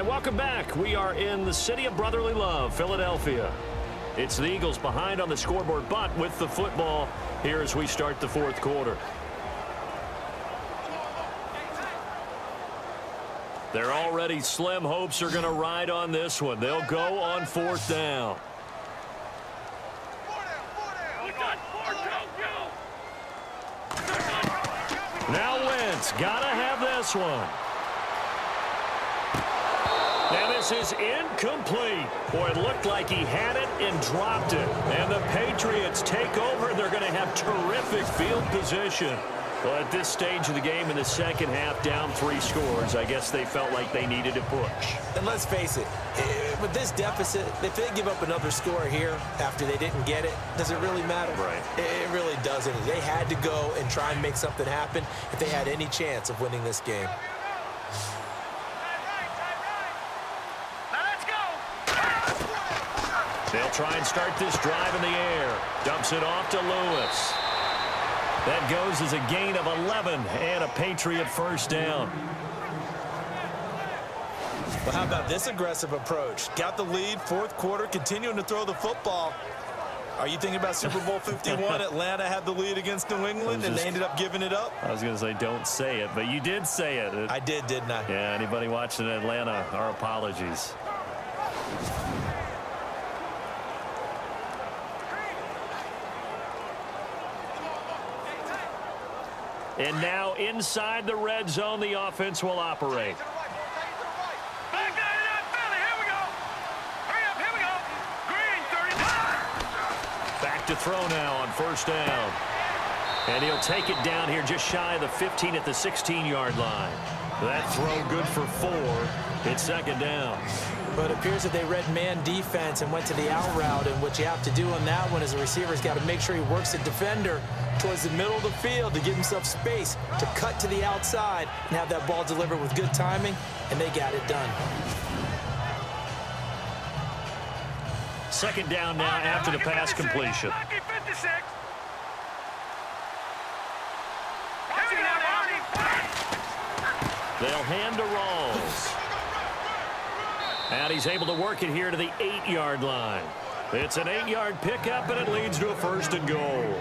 welcome back. We are in the city of brotherly love, Philadelphia. It's the Eagles behind on the scoreboard, but with the football here as we start the fourth quarter. They're already slim hopes are going to ride on this one. They'll go on fourth down. Now Wentz, gotta have this one. And this is incomplete. Boy, it looked like he had it and dropped it. And the Patriots take over. They're going to have terrific field position. Well, at this stage of the game in the second half, down 3 scores, I guess they felt like they needed a push. And let's face it, with this deficit, if they give up another score here after they didn't get it, does it really matter? Right. It really doesn't. They had to go and try and make something happen if they had any chance of winning this game. They'll try and start this drive in the air. Dumps it off to Lewis. That goes as a gain of 11 and a Patriot first down. Well, how about this aggressive approach? Got the lead, fourth quarter, continuing to throw the football. Are you thinking about Super Bowl 51? Atlanta had the lead against New England, and they ended up giving it up? I was going to say don't say it, but you did say it. I did, didn't I? Yeah, anybody watching Atlanta, our apologies. And now inside the red zone, the offense will operate. Back to throw now on first down. And he'll take it down here just shy of the 15 at the 16-yard line. That throw good for 4. It's second down. But it appears that they read man defense and went to the out route. And what you have to do on that one is the receiver's got to make sure he works the defender towards the middle of the field to give himself space to cut to the outside and have that ball delivered with good timing, and they got it done. Second down now after the pass completion. They'll hand to Rawls. And he's able to work it here to the 8-yard line. It's an 8-yard pickup, and it leads to a first and goal.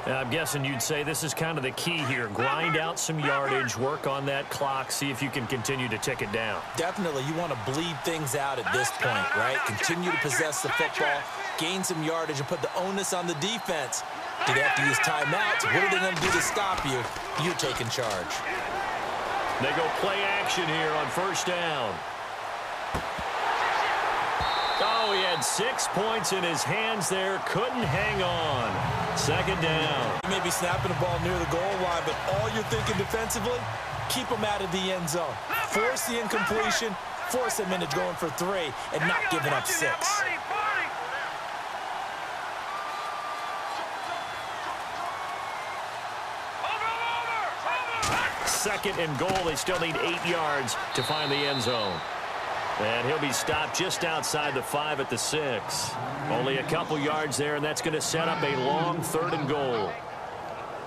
Now, I'm guessing you'd say this is kind of the key here. Grind out some yardage, work on that clock, see if you can continue to tick it down. Definitely, you want to bleed things out at this point, right? Continue to possess the football, gain some yardage, and put the onus on the defense. Do they have to use timeouts? What are they going to do to stop you? You're taking charge. They go play action here on first down. Oh, he had 6 points in his hands there. Couldn't hang on. Second down. You may be snapping the ball near the goal line, but all you're thinking defensively, keep them out of the end zone. Force the incompletion, force them into going for 3, and not giving up 6. Second and goal. They still need 8 yards to find the end zone. And he'll be stopped just outside the 5 at the 6. Only a couple yards there, and that's going to set up a long third and goal.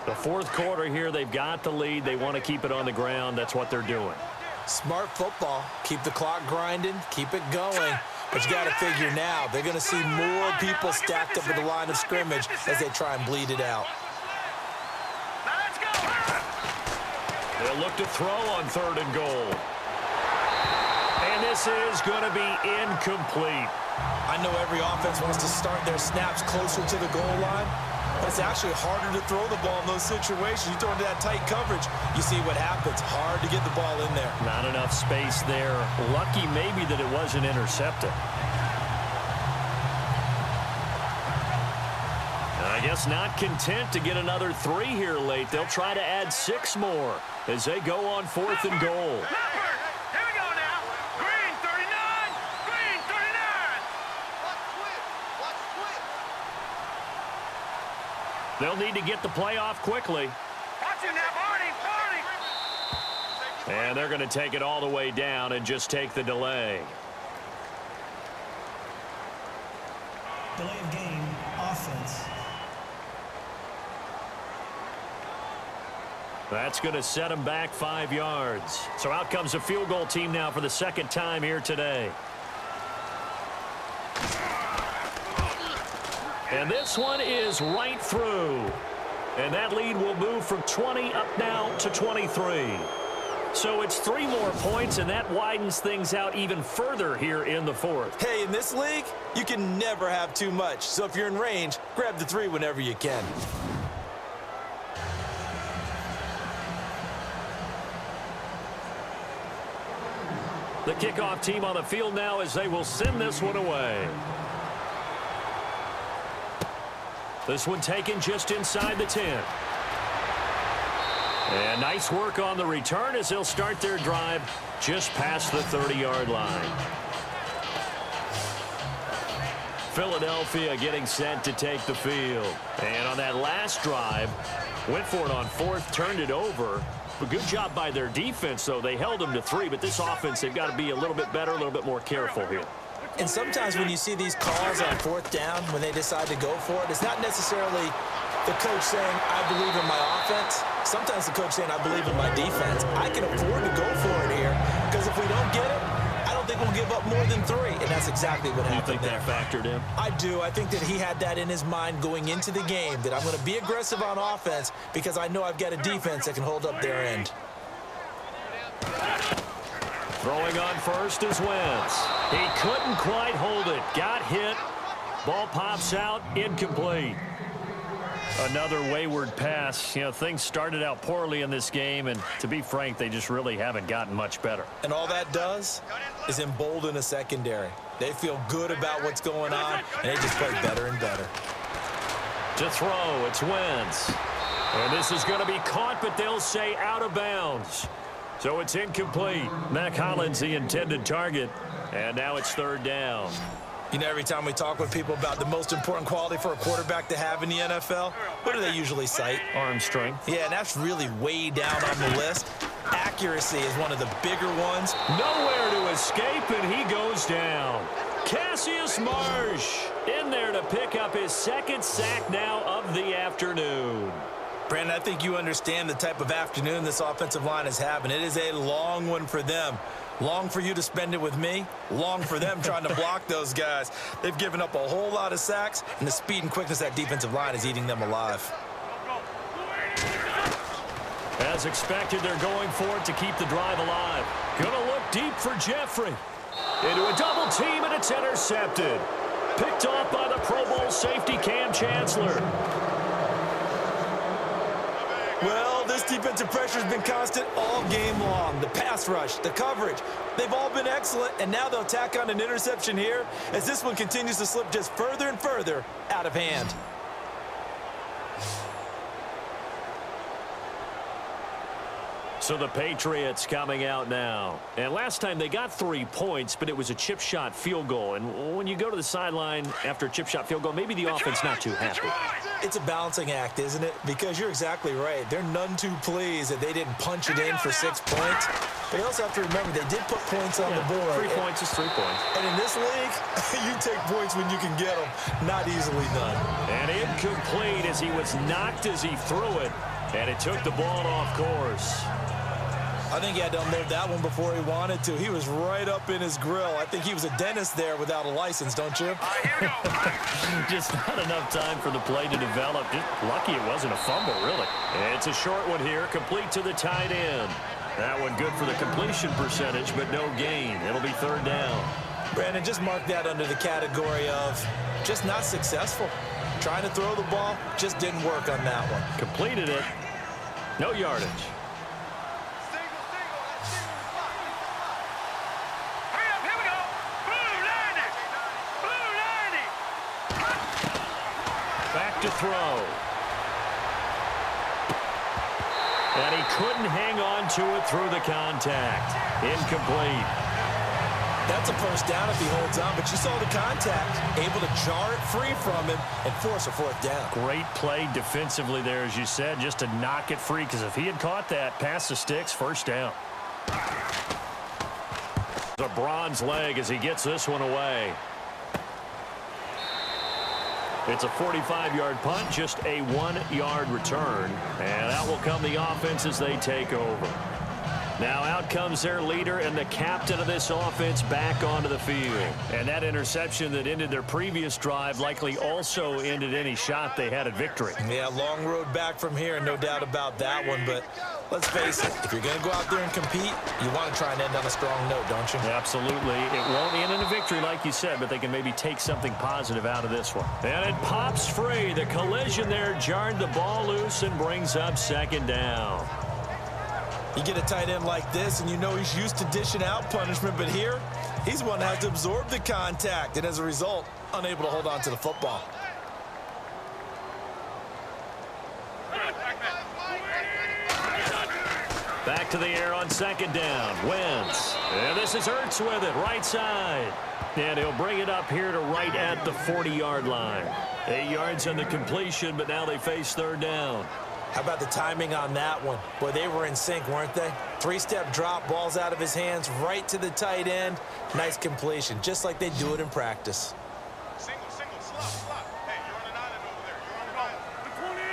The fourth quarter here, they've got the lead. They want to keep it on the ground. That's what they're doing. Smart football. Keep the clock grinding. Keep it going. But you got to figure now, they're going to see more people stacked up at the line of scrimmage as they try and bleed it out. They'll look to throw on third and goal. And this is going to be incomplete. I know every offense wants to start their snaps closer to the goal line, but it's actually harder to throw the ball in those situations. You throw into that tight coverage, you see what happens. Hard to get the ball in there. Not enough space there. Lucky maybe that it wasn't intercepted. I guess not content to get another 3 here late. They'll try to add 6 more as they go on fourth and goal. They'll need to get the play off quickly. And they're going to take it all the way down and just take the delay. Delay of game, offense. That's going to set him back 5 yards. So out comes a field goal team now for the second time here today. And this one is right through. And that lead will move from 20 up now to 23. So it's 3 more points, and that widens things out even further here in the fourth. Hey, in this league, you can never have too much. So if you're in range, grab the 3 whenever you can. The kickoff team on the field now as they will send this one away. This one taken just inside the 10. And nice work on the return as they'll start their drive just past the 30-yard line. Philadelphia getting set to take the field. And on that last drive, went for it on 4th, turned it over. But good job by their defense, though. They held them to 3, but this offense, they've got to be a little bit better, a little bit more careful here. And sometimes when you see these calls on 4th down, when they decide to go for it, it's not necessarily the coach saying, I believe in my offense. Sometimes the coach saying, I believe in my defense. I can afford to go for it here because if we don't get it, I don't think we'll give up more than 3. And that's exactly what happened there. You think that factored in? I do. I think that he had that in his mind going into the game, that I'm going to be aggressive on offense because I know I've got a defense that can hold up their end. Throwing on first is Wentz. He couldn't quite hold it. Got hit. Ball pops out. Incomplete. Another wayward pass. You know, things started out poorly in this game, and to be frank, they just really haven't gotten much better. And all that does is embolden a secondary. They feel good about what's going on, and they just play better and better. To throw, it's Wentz. And this is going to be caught, but they'll say out of bounds. So it's incomplete. Mac Hollins, the intended target. And now it's 3rd down. You know, every time we talk with people about the most important quality for a quarterback to have in the NFL, what do they usually cite? Arm strength. Yeah, and that's really way down on the list. Accuracy is one of the bigger ones. Nowhere to escape, and he goes down. Cassius Marsh in there to pick up his 2nd sack now of the afternoon. Brandon, I think you understand the type of afternoon this offensive line is having. It is a long one for them. Long for you to spend it with me. Long for them trying to block those guys. They've given up a whole lot of sacks, and the speed and quickness of that defensive line is eating them alive. As expected, they're going for it to keep the drive alive. Gonna look deep for Jeffrey. Into a double team, and it's intercepted. Picked off by the Pro Bowl safety Cam Chancellor. Well, this defensive pressure has been constant all game long. The pass rush, the coverage, they've all been excellent, and now they'll tack on an interception here as this one continues to slip just further and further out of hand. So the Patriots coming out now. And last time they got 3 points, but it was a chip shot field goal. And when you go to the sideline after a chip shot field goal, maybe the offense not too happy. It's a balancing act, isn't it? Because you're exactly right. They're none too pleased that they didn't punch it in for 6 points. But you also have to remember they did put points on the board. 3 points is 3 points. And in this league, you take points when you can get them. Not easily done. And incomplete as he was knocked as he threw it. And it took the ball off course. I think he had to unload that one before he wanted to. He was right up in his grill. I think he was a dentist there without a license, don't you? Just not enough time for the play to develop. Just lucky it wasn't a fumble, really. And it's a short one here, complete to the tight end. That one good for the completion percentage, but no gain. It'll be 3rd down. Brandon, just mark that under the category of just not successful. Trying to throw the ball, just didn't work on that one. Completed it. No yardage. Back to throw. And he couldn't hang on to it through the contact. Incomplete. That's a 1st down if he holds on, but you saw the contact. Able to jar it free from him and force a 4th down. Great play defensively there, as you said, just to knock it free, because if he had caught that, past the sticks, 1st down. The bronze leg as he gets this one away. It's a 45-yard punt, just a 1-yard return. And out will come the offense as they take over. Now out comes their leader and the captain of this offense back onto the field. And that interception that ended their previous drive likely also ended any shot they had at victory. Yeah, long road back from here, no doubt about that one. But let's face it, if you're going to go out there and compete, you want to try and end on a strong note, don't you? Absolutely. It won't end in a victory like you said, but they can maybe take something positive out of this one. And it pops free. The collision there jarred the ball loose and brings up second down. You get a tight end like this, and you know he's used to dishing out punishment, but here, he's one that has to absorb the contact, and as a result, unable to hold on to the football. Back to the air on second down. Wentz. And this is Ertz with it, right side. And he'll bring it up here to right at the 40-yard line. 8 yards on the completion, but now they face third down. How about the timing on that one? Boy, they were in sync, weren't they? 3-step drop, balls out of his hands, right to the tight end. Nice completion, just like they do it in practice. Single, slot. Hey, you're on an island over there. You're on an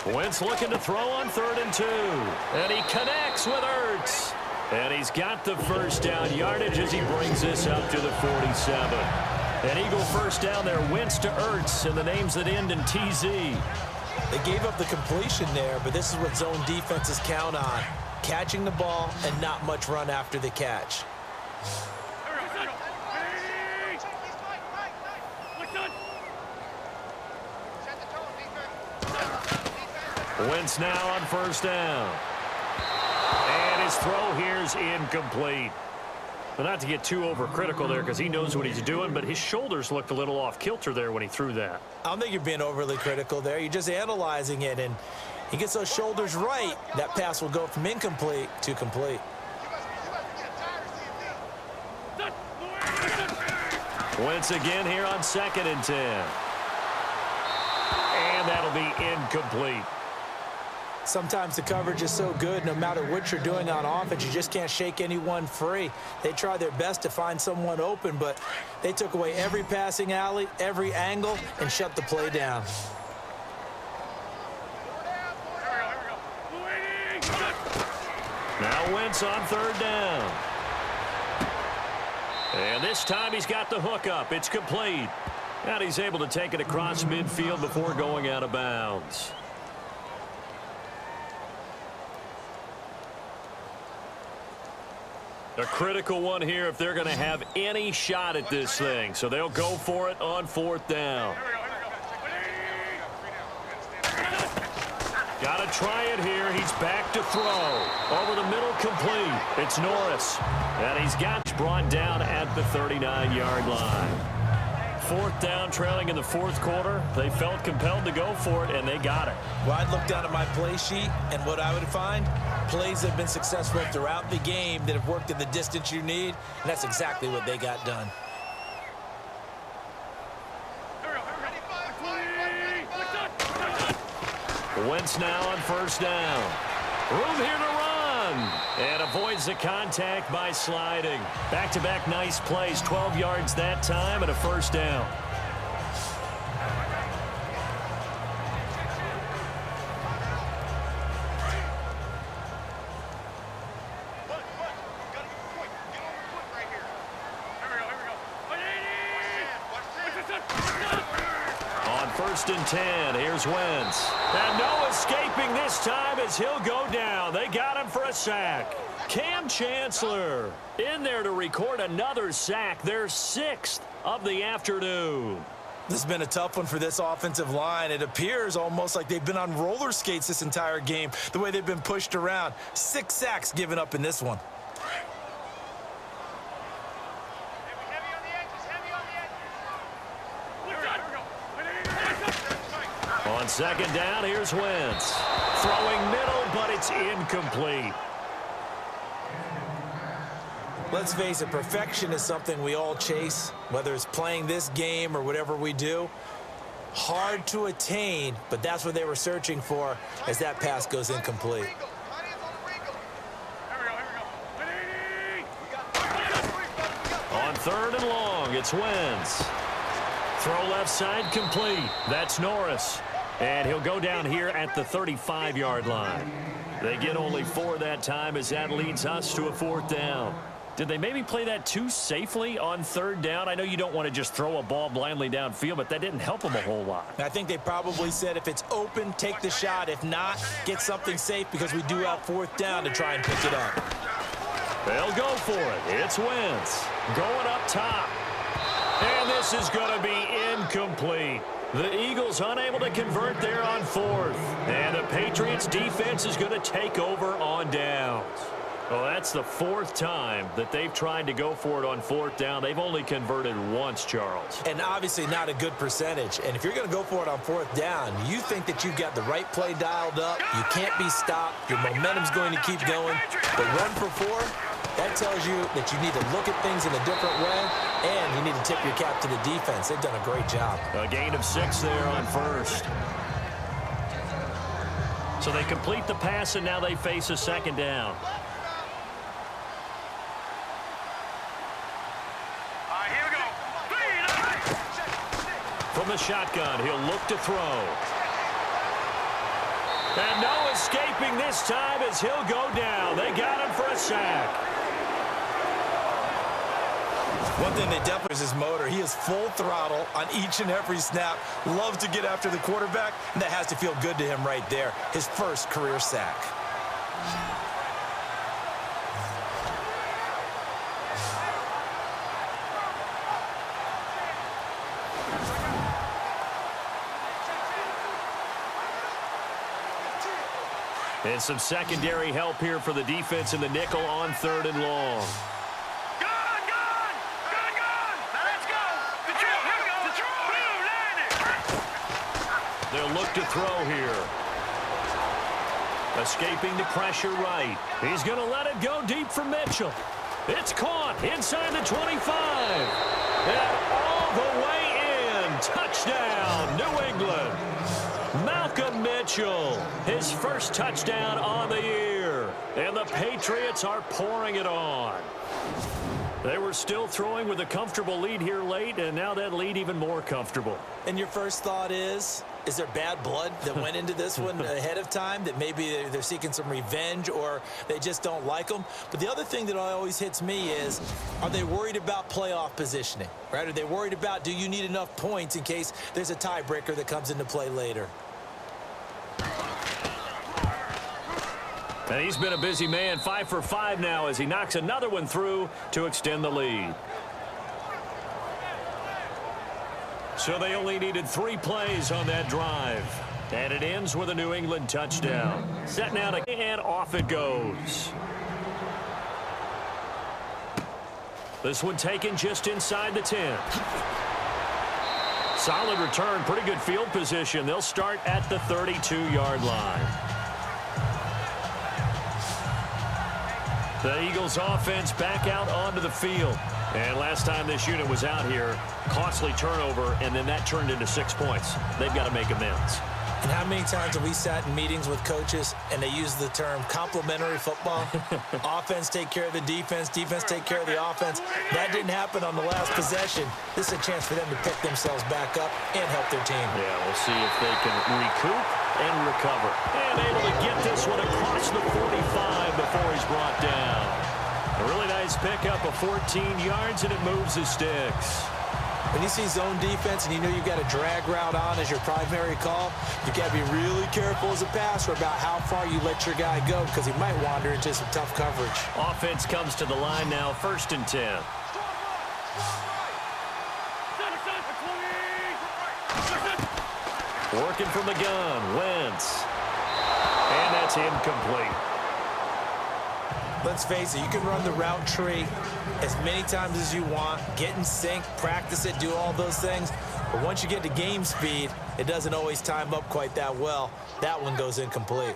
island. Wentz looking to throw on 3rd and 2. And he connects with Ertz. And he's got the first down yardage as he brings this up to the 47. An Eagle first down there, Wentz to Ertz, and the names that end in TZ. They gave up the completion there, but this is what zone defenses count on. Catching the ball and not much run after the catch. Wentz now on first down. And his throw here's incomplete. But not to get too overcritical there because he knows what he's doing, but his shoulders looked a little off kilter there when he threw that. I don't think you're being overly critical there. You're just analyzing it, and he gets those shoulders right. That pass will go from incomplete to complete. Wentz again here on 2nd and 10. And that'll be incomplete. Sometimes the coverage is so good, no matter what you're doing on offense, you just can't shake anyone free. They try their best to find someone open, but they took away every passing alley, every angle, and shut the play down. Now Wentz on 3rd down. And this time he's got the hook up. It's complete. And he's able to take it across midfield before going out of bounds. A critical one here if they're going to have any shot at this thing. So they'll go for it on 4th down. Got to try it here. He's back to throw. Over the middle, complete. It's Norris. And he's got brought down at the 39-yard line. 4th down, trailing in the 4th quarter. They felt compelled to go for it, and they got it. Well, I'd look down at my play sheet, and what I would find, plays that have been successful throughout the game that have worked in the distance you need, and that's exactly what they got done. Wentz now on 1st down. Room here to run. And avoids the contact by sliding. Back-to-back nice plays. 12 yards that time and a 1st down. On 1st and 10, here's Wentz. And no escaping this time as he'll go down. They got him for a sack. Cam Chancellor in there to record another sack, their 6th of the afternoon. This has been a tough one for this offensive line. It appears almost like they've been on roller skates this entire game, the way they've been pushed around. 6 sacks given up in this one. On 2nd down, here's Wentz. Throwing middle, but it's incomplete. Let's face it, perfection is something we all chase, whether it's playing this game or whatever we do. Hard to attain, but that's what they were searching for as that pass goes incomplete. On 3rd and long, it's Wentz. Throw left side complete. That's Norris. And he'll go down here at the 35-yard line. They get only 4 that time as that leads us to a 4th down. Did they maybe play that too safely on 3rd down? I know you don't want to just throw a ball blindly downfield, but that didn't help them a whole lot. I think they probably said if it's open, take the shot. If not, get something safe because we do have 4th down to try and pick it up. They'll go for it. It's Wentz going up top. And this is going to be incomplete. The Eagles unable to convert there on 4th. And the Patriots defense is going to take over on downs. Well, that's the 4th time that they've tried to go for it on 4th down. They've only converted once, Charles. And obviously not a good percentage. And if you're going to go for it on 4th down, you think that you've got the right play dialed up. You can't be stopped. Your momentum's going to keep going. But run for 4, that tells you that you need to look at things in a different way, and you need to tip your cap to the defense. They've done a great job. A gain of 6 there on 1st. So they complete the pass, and now they face a 2nd down. From the shotgun, he'll look to throw. And no escaping this time as he'll go down. They got him for a sack. One thing that definitely is his motor. He is full throttle on each and every snap. Loves to get after the quarterback, and that has to feel good to him right there. His first career sack. And some secondary help here for the defense in the nickel on 3rd and long. They'll look to throw here. Escaping the pressure right. He's going to let it go deep for Mitchell. It's caught inside the 25. And all the way in. Touchdown, New England. Malcolm Mitchell, his first touchdown on the year. And the Patriots are pouring it on. They were still throwing with a comfortable lead here late, and now that lead even more comfortable. And your first thought is there bad blood that went into this one ahead of time, that maybe they're seeking some revenge or they just don't like them? But the other thing that always hits me is, are they worried about playoff positioning, right? Are they worried about, do you need enough points in case there's a tiebreaker that comes into play later? And he's been a busy man, 5 for 5 now as he knocks another one through to extend the lead. So they only needed 3 plays on that drive. And it ends with a New England touchdown. Set now to, and off it goes. This one taken just inside the 10. Solid return, pretty good field position. They'll start at the 32-yard line. The Eagles offense back out onto the field. And last time this unit was out here, costly turnover, and then that turned into 6 points. They've got to make amends. And how many times have we sat in meetings with coaches and they use the term complementary football? Offense take care of the defense, defense take care of the offense. That didn't happen on the last possession. This is a chance for them to pick themselves back up and help their team. Yeah, we'll see if they can recoup and recover. And able to get this one across the 45 before he's brought down. A really nice pickup of 14 yards, and it moves the sticks. When you see zone defense and you know you've got a drag route on as your primary call, you've got to be really careful as a passer about how far you let your guy go because he might wander into some tough coverage. Offense comes to the line now, 1st and 10. Working from the gun, Wentz. And that's incomplete. Let's face it, you can run the route tree as many times as you want, get in sync, practice it, do all those things. But once you get to game speed, it doesn't always time up quite that well. That one goes incomplete.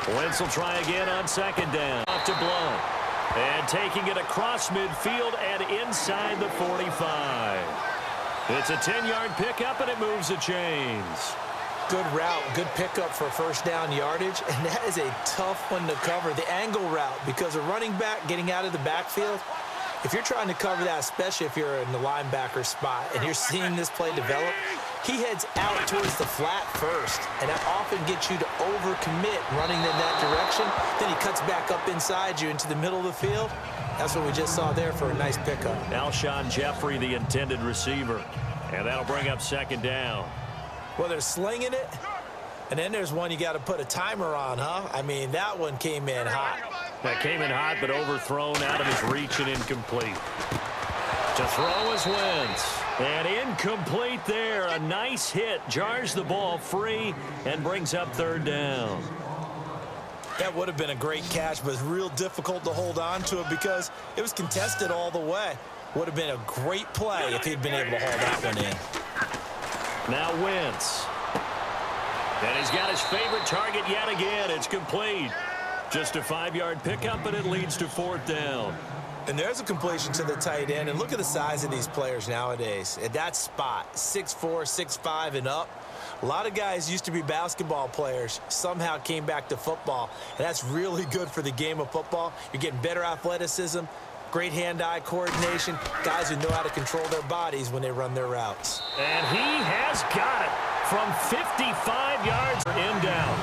Wentz will try again on 2nd down. Off to Blount. And taking it across midfield and inside the 45. It's a 10-yard pickup, and it moves the chains. Good route, good pickup for first down yardage, and that is a tough one to cover, the angle route, because a running back getting out of the backfield, if you're trying to cover that, especially if you're in the linebacker spot and you're seeing this play develop, he heads out towards the flat first, and that often gets you to overcommit running in that direction. Then he cuts back up inside you into the middle of the field. That's what we just saw there for a nice pickup. Alshon Jeffrey, the intended receiver, and that'll bring up second down. Well, they're slinging it, and then there's one you got to put a timer on, huh? I mean, that one came in hot. That came in hot, but overthrown out of his reach and incomplete. To throw is Wentz. And incomplete there. A nice hit. Jars the ball free and brings up third down. That would have been a great catch, but it's real difficult to hold on to it because it was contested all the way. Would have been a great play if he'd been able to haul that one in. Now Wentz. And he's got his favorite target yet again. It's complete. Just a 5-yard pickup, and it leads to fourth down. And there's a completion to the tight end. And look at the size of these players nowadays. At that spot, 6'4", 6'5", and up. A lot of guys used to be basketball players, somehow came back to football. And that's really good for the game of football. You're getting better athleticism, great hand-eye coordination, guys who know how to control their bodies when they run their routes. And he has got it from 55 yards in down.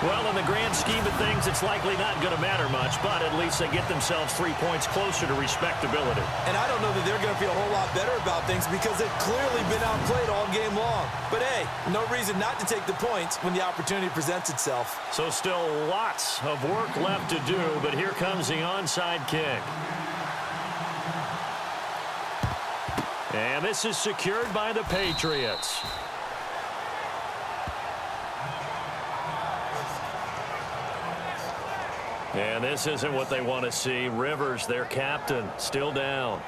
Well, in the grand scheme of things, it's likely not going to matter much, but at least they get themselves 3 points closer to respectability. And I don't know that they're going to feel a whole lot better about things because they've clearly been outplayed all game long. But, hey, no reason not to take the points when the opportunity presents itself. So still lots of work left to do, but here comes the onside kick. And this is secured by the Patriots. And this isn't what they want to see. Rivers, their captain, still down.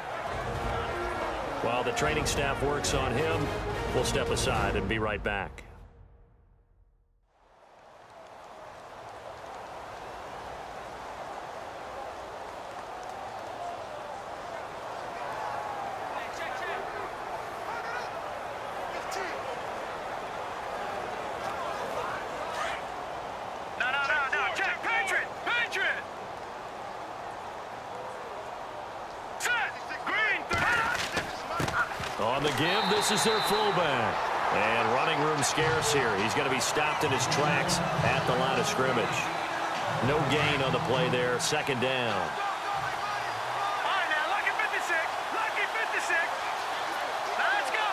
While the training staff works on him, we'll step aside and be right back. On the give, this is their fullback. And running room scarce here. He's going to be stopped in his tracks at the line of scrimmage. No gain on the play there. Second down. All right, now, lucky 56. Lucky 56. Now, let's go.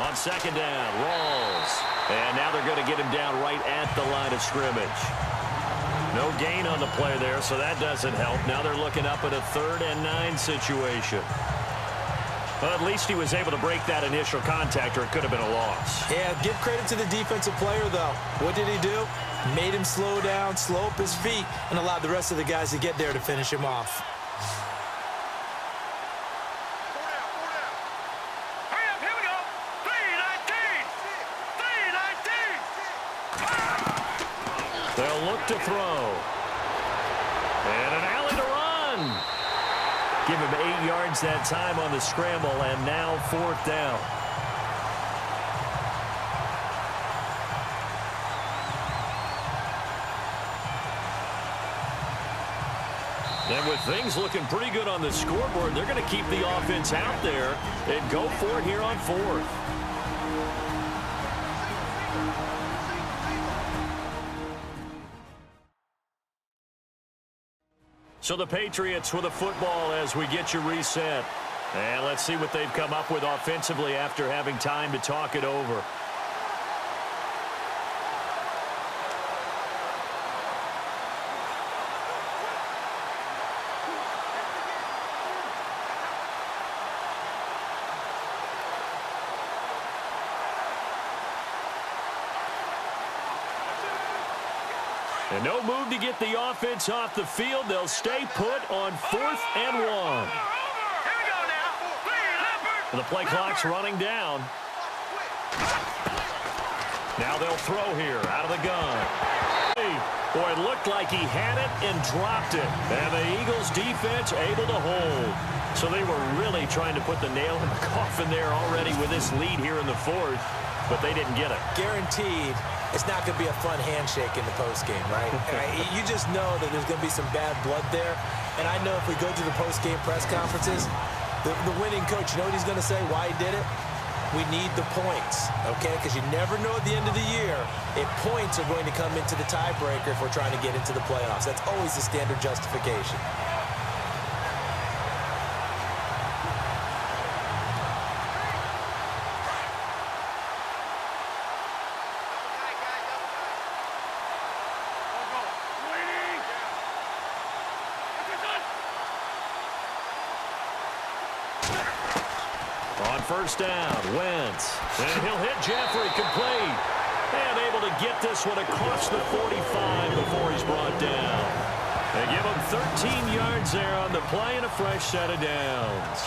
3-19. On second down, Rawls. And now they're going to get him down right at the line of scrimmage. No gain on the play there, so that doesn't help. Now they're looking up at a 3rd and 9 situation. Well, at least he was able to break that initial contact, or it could have been a loss. Yeah, give credit to the defensive player, though. What did he do? Made him slow down, slow up his feet, and allowed the rest of the guys to get there to finish him off. Hurry up, here we go. 3-19. 3-19. They'll look to throw. And an alley to run. Give him 8 yards that time on the scramble, and now fourth down. And with things looking pretty good on the scoreboard, they're going to keep the offense out there and go for it here on fourth. So the Patriots with a football as we get you reset. And let's see what they've come up with offensively after having time to talk it over. And no move to get the offense off the field. They'll stay put on 4th and 1. Here we go now. And the play clock's running down. Now they'll throw here out of the gun. Boy, it looked like he had it and dropped it. And the Eagles defense able to hold. So they were really trying to put the nail in the coffin there already with this lead here in the fourth, but they didn't get it. Guaranteed it's not going to be a fun handshake in the postgame, right? You just know that there's going to be some bad blood there. And I know if we go to the postgame press conferences, the winning coach, you know what he's going to say, why he did it? We need the points, okay? Because you never know at the end of the year if points are going to come into the tiebreaker if we're trying to get into the playoffs. That's always the standard justification. On first down, Wentz. And he'll hit Jeffrey complete. And able to get this one across the 45 before he's brought down. They give him 13 yards there on the play and a fresh set of downs.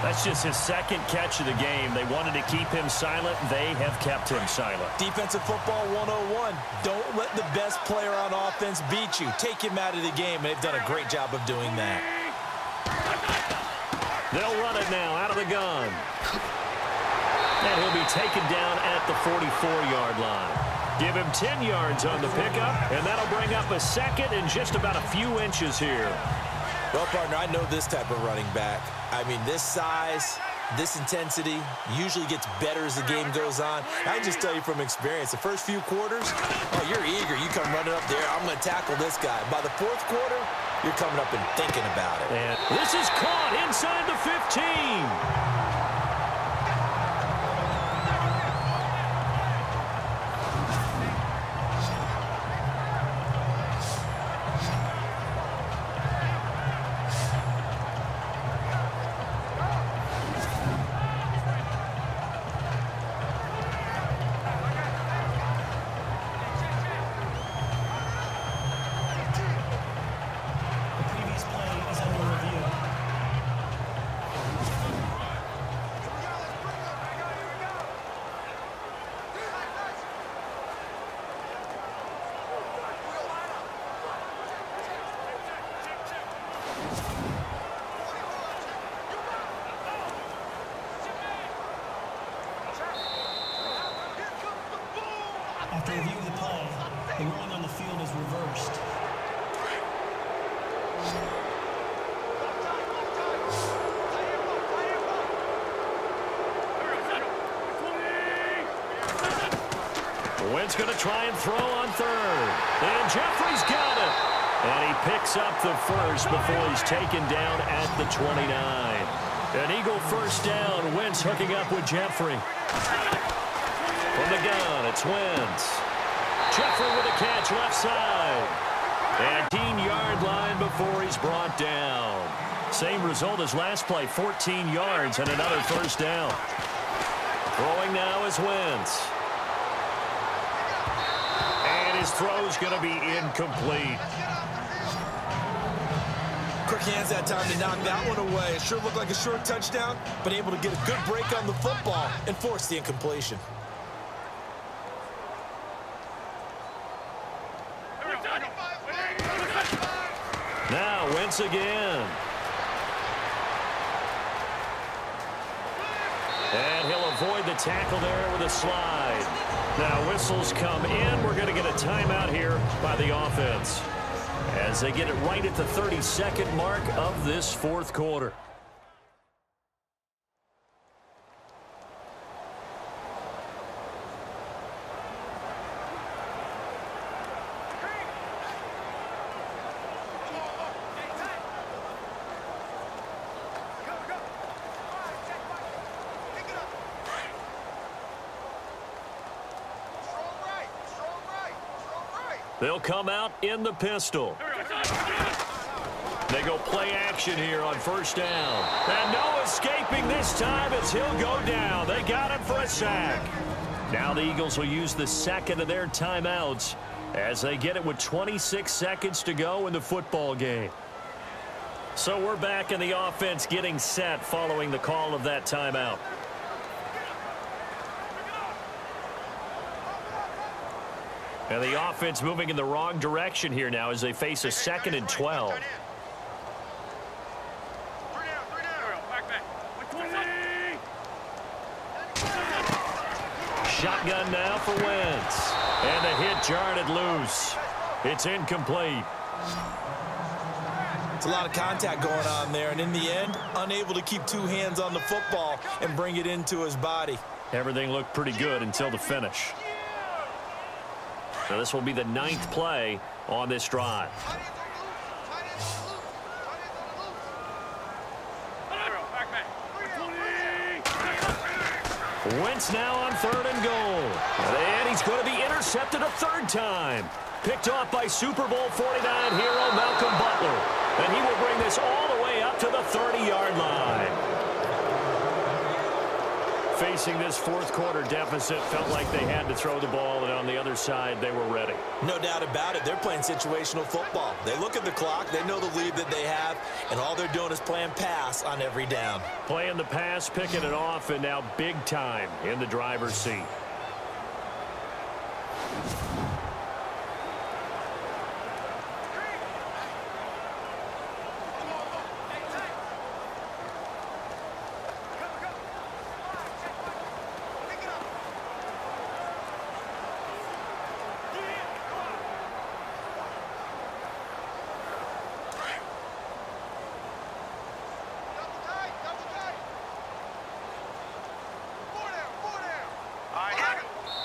That's just his second catch of the game. They wanted to keep him silent. They have kept him silent. Defensive football 101. Don't let the best player on offense beat you. Take him out of the game, and they've done a great job of doing that. They'll run it now out of the gun. And he'll be taken down at the 44-yard line. Give him 10 yards on the pickup, and that'll bring up a second in just about a few inches here. Well, partner, I know this type of running back. I mean, this size, this intensity usually gets better as the game goes on. I can just tell you from experience, the first few quarters, oh, you're eager. You come running up there, I'm going to tackle this guy. By the fourth quarter, you're coming up and thinking about it. And this is caught inside the 15. After review of the play, the ruling on the field is reversed. Wentz going to try and throw on third. And Jeffrey's got it. And he picks up the first before he's taken down at the 29. An Eagle first down. Wentz hooking up with Jeffrey. From the gun, it's Wentz. Jeffrey with a catch left side. And 15-yard line before he's brought down. Same result as last play, 14 yards and another first down. Throwing now is Wentz. And his throw's going to be incomplete. Quick hands that time to knock that one away. It sure looked like a short touchdown, but able to get a good break on the football and force the incompletion. Now Wentz again. And he'll avoid the tackle there with a slide. Now whistles come in. We're going to get a timeout here by the offense as they get it right at the 32nd mark of this fourth quarter. They'll come out in the pistol. They go play action here on first down. And no escaping this time as he'll go down. They got him for a sack. Now the Eagles will use the second of their timeouts as they get it with 26 seconds to go in the football game. So we're back in the offense getting set following the call of that timeout. And the offense moving in the wrong direction here now as they face a 2nd and 12. Shotgun now for Wentz. And the hit jarred it loose. It's incomplete. It's a lot of contact going on there, and in the end, unable to keep two hands on the football and bring it into his body. Everything looked pretty good until the finish. Now this will be the 9th play on this drive. Wentz now on 3rd and goal. And he's going to be intercepted a 3rd time. Picked off by Super Bowl 49 hero Malcolm Butler. And he will bring this all the way up to the 30-yard line. Facing this 4th quarter deficit, felt like they had to throw the ball, and on the other side, they were ready. No doubt about it. They're playing situational football. They look at the clock, they know the lead that they have, and all they're doing is playing pass on every down. Playing the pass, picking it off, and now big time in the driver's seat.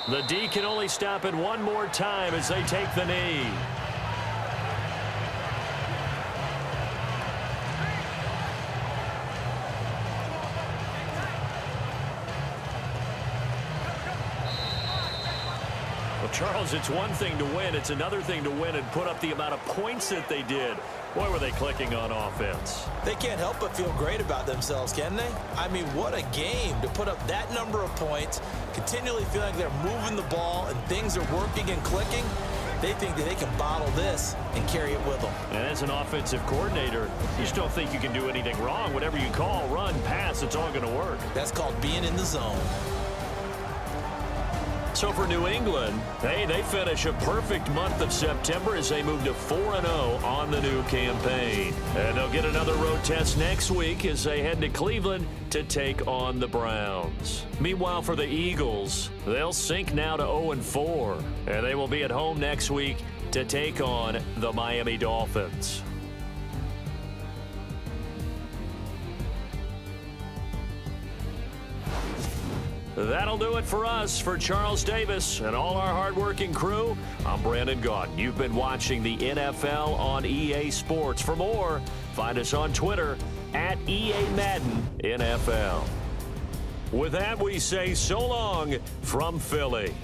The D can only stop it one more time as they take the knee. Well, Charles, it's one thing to win. It's another thing to win and put up the amount of points that they did. Boy, were they clicking on offense. They can't help but feel great about themselves, can they? I mean, what a game to put up that number of points, continually feeling like they're moving the ball and things are working and clicking. They think that they can bottle this and carry it with them. And as an offensive coordinator, you just don't think you can do anything wrong. Whatever you call, run, pass, it's all going to work. That's called being in the zone. So for New England, hey, they finish a perfect month of September as they move to 4-0 on the new campaign. And they'll get another road test next week as they head to Cleveland to take on the Browns. Meanwhile, for the Eagles, they'll sink now to 0-4, and they will be at home next week to take on the Miami Dolphins. That'll do it for us. For Charles Davis and all our hardworking crew, I'm Brandon Gaudin. You've been watching the NFL on EA Sports. For more, find us on Twitter at EA Madden NFL. With that, we say so long from Philly.